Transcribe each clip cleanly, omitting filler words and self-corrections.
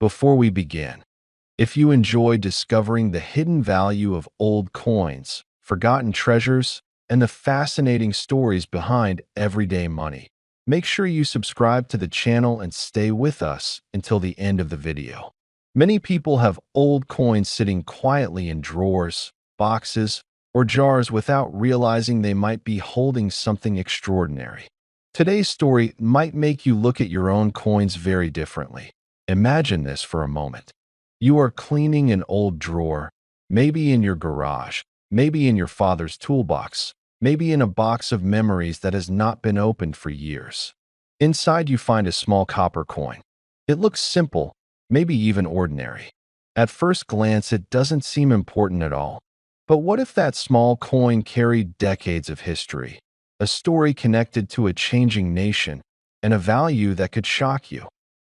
Before we begin, if you enjoy discovering the hidden value of old coins, forgotten treasures, and the fascinating stories behind everyday money, make sure you subscribe to the channel and stay with us until the end of the video. Many people have old coins sitting quietly in drawers, boxes, or jars without realizing they might be holding something extraordinary. Today's story might make you look at your own coins very differently. Imagine this for a moment. You are cleaning an old drawer, maybe in your garage, maybe in your father's toolbox, maybe in a box of memories that has not been opened for years. Inside, you find a small copper coin. It looks simple, maybe even ordinary. At first glance, it doesn't seem important at all. But what if that small coin carried decades of history, a story connected to a changing nation, and a value that could shock you?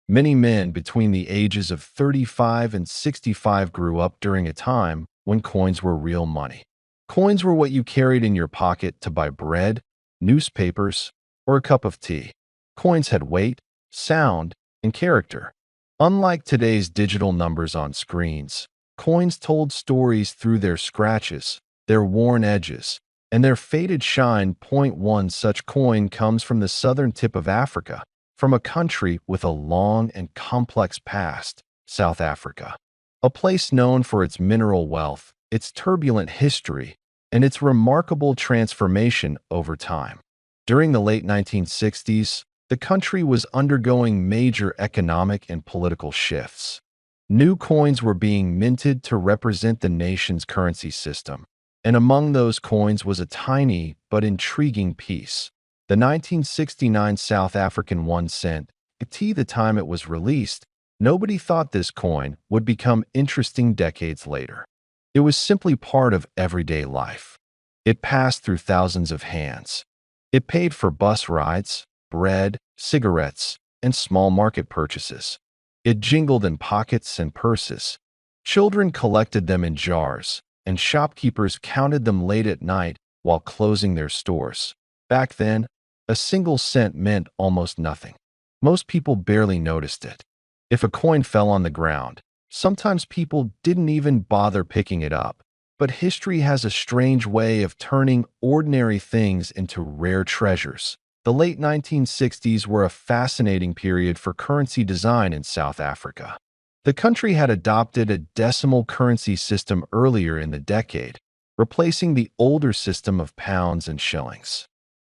Many men between the ages of 35 and 65 grew up during a time when coins were real money. Coins were what you carried in your pocket to buy bread, newspapers, or a cup of tea. Coins had weight, sound, and character. Unlike today's digital numbers on screens, coins told stories through their scratches, their worn edges, and their faded shine. One such coin comes from the southern tip of Africa, from a country with a long and complex past, South Africa. A place known for its mineral wealth, its turbulent history, and its remarkable transformation over time. During the late 1960s, the country was undergoing major economic and political shifts. New coins were being minted to represent the nation's currency system, and among those coins was a tiny but intriguing piece. The 1969 South African 1 cent. At the time it was released, nobody thought this coin would become interesting decades later. It was simply part of everyday life. It passed through thousands of hands. It paid for bus rides, bread, cigarettes, and small market purchases. It jingled in pockets and purses. Children collected them in jars, and shopkeepers counted them late at night while closing their stores. Back then, a single cent meant almost nothing. Most people barely noticed it. If a coin fell on the ground, sometimes people didn't even bother picking it up. But history has a strange way of turning ordinary things into rare treasures. The late 1960s were a fascinating period for currency design in South Africa. The country had adopted a decimal currency system earlier in the decade, replacing the older system of pounds and shillings.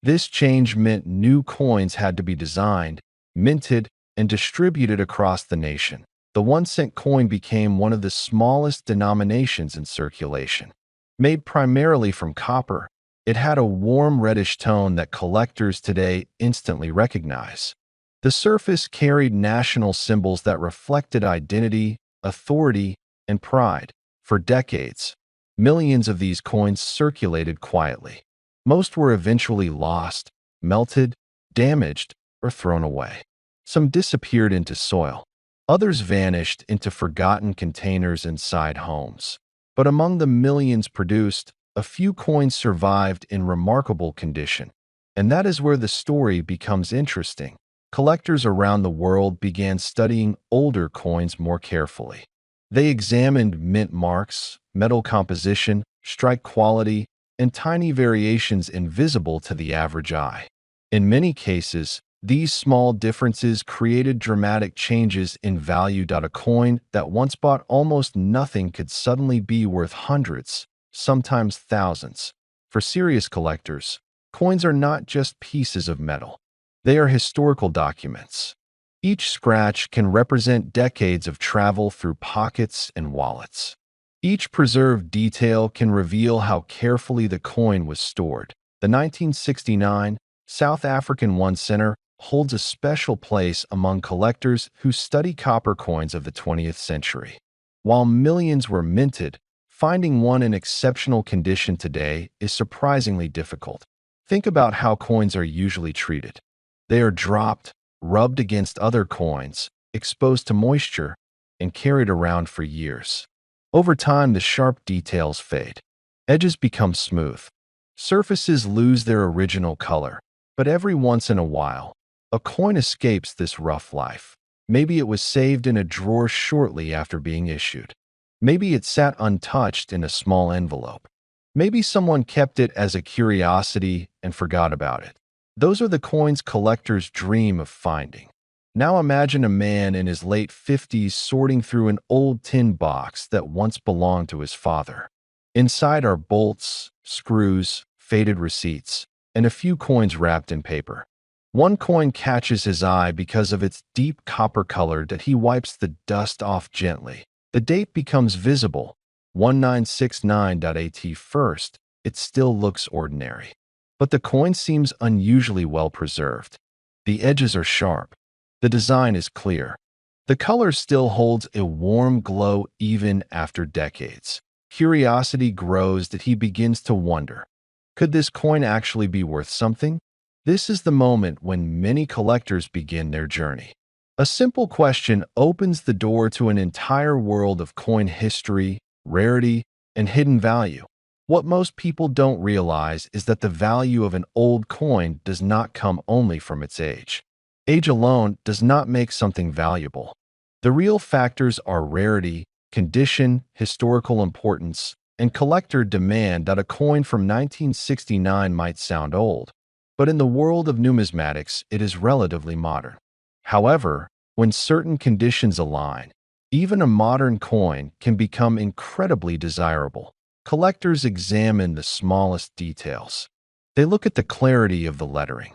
This change meant new coins had to be designed, minted, and distributed across the nation. The 1 cent coin became one of the smallest denominations in circulation. Made primarily from copper, it had a warm reddish tone that collectors today instantly recognize. The surface carried national symbols that reflected identity, authority, and pride. For decades, millions of these coins circulated quietly. Most were eventually lost, melted, damaged, or thrown away. Some disappeared into soil. Others vanished into forgotten containers inside homes. But among the millions produced, a few coins survived in remarkable condition. And that is where the story becomes interesting. Collectors around the world began studying older coins more carefully. They examined mint marks, metal composition, strike quality, and tiny variations invisible to the average eye. In many cases, these small differences created dramatic changes in value. A coin that once bought almost nothing could suddenly be worth hundreds, sometimes thousands. For serious collectors, coins are not just pieces of metal. They are historical documents. Each scratch can represent decades of travel through pockets and wallets. Each preserved detail can reveal how carefully the coin was stored. The 1969 South African 1 center holds a special place among collectors who study copper coins of the 20th century. While millions were minted, finding one in exceptional condition today is surprisingly difficult. Think about how coins are usually treated. They are dropped, rubbed against other coins, exposed to moisture, and carried around for years. Over time, the sharp details fade. Edges become smooth. Surfaces lose their original color. But every once in a while, a coin escapes this rough life. Maybe it was saved in a drawer shortly after being issued. Maybe it sat untouched in a small envelope. Maybe someone kept it as a curiosity and forgot about it. Those are the coins collectors dream of finding. Now imagine a man in his late 50s sorting through an old tin box that once belonged to his father. Inside are bolts, screws, faded receipts, and a few coins wrapped in paper. One coin catches his eye because of its deep copper color that he wipes the dust off gently. The date becomes visible, 1969.at first. It still looks ordinary. But the coin seems unusually well preserved. The edges are sharp. The design is clear. The color still holds a warm glow even after decades. Curiosity grows that he begins to wonder, could this coin actually be worth something? This is the moment when many collectors begin their journey. A simple question opens the door to an entire world of coin history, rarity, and hidden value. What most people don't realize is that the value of an old coin does not come only from its age. Age alone does not make something valuable. The real factors are rarity, condition, historical importance, and collector demand. That a coin from 1969 might sound old, but in the world of numismatics, it is relatively modern. However, when certain conditions align, even a modern coin can become incredibly desirable. Collectors examine the smallest details. They look at the clarity of the lettering.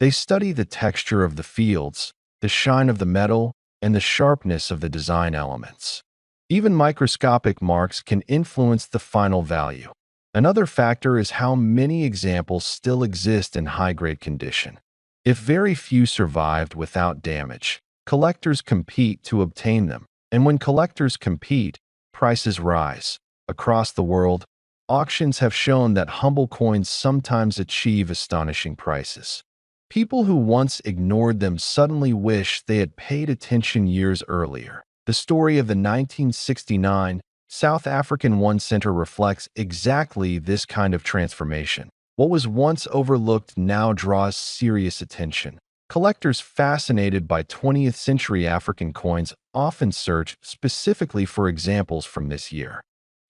They study the texture of the fields, the shine of the metal, and the sharpness of the design elements. Even microscopic marks can influence the final value. Another factor is how many examples still exist in high-grade condition. If very few survived without damage, collectors compete to obtain them. And when collectors compete, prices rise. Across the world, auctions have shown that humble coins sometimes achieve astonishing prices. People who once ignored them suddenly wish they had paid attention years earlier. The story of the 1969 South African One Center reflects exactly this kind of transformation. What was once overlooked now draws serious attention. Collectors fascinated by 20th century African coins often search specifically for examples from this year.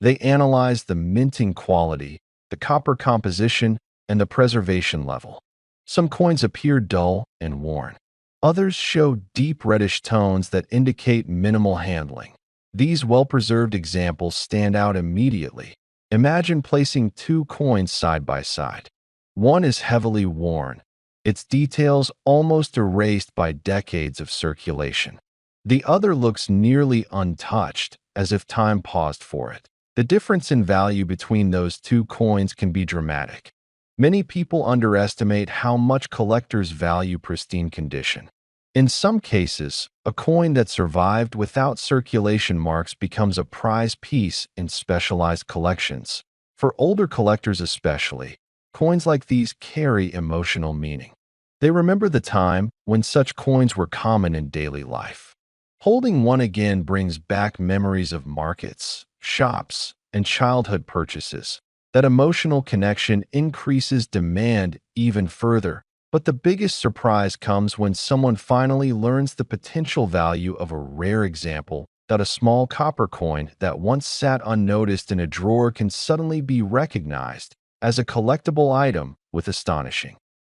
They analyze the minting quality, the copper composition, and the preservation level. Some coins appear dull and worn. Others show deep reddish tones that indicate minimal handling. These well-preserved examples stand out immediately. Imagine placing two coins side by side. One is heavily worn, its details almost erased by decades of circulation. The other looks nearly untouched, as if time paused for it. The difference in value between those two coins can be dramatic. Many people underestimate how much collectors value pristine condition. In some cases, a coin that survived without circulation marks becomes a prize piece in specialized collections. For older collectors especially, coins like these carry emotional meaning. They remember the time when such coins were common in daily life. Holding one again brings back memories of markets, shops, and childhood purchases. That emotional connection increases demand even further. But the biggest surprise comes when someone finally learns the potential value of a rare example, that a small copper coin that once sat unnoticed in a drawer can suddenly be recognized as a collectible item with astonishing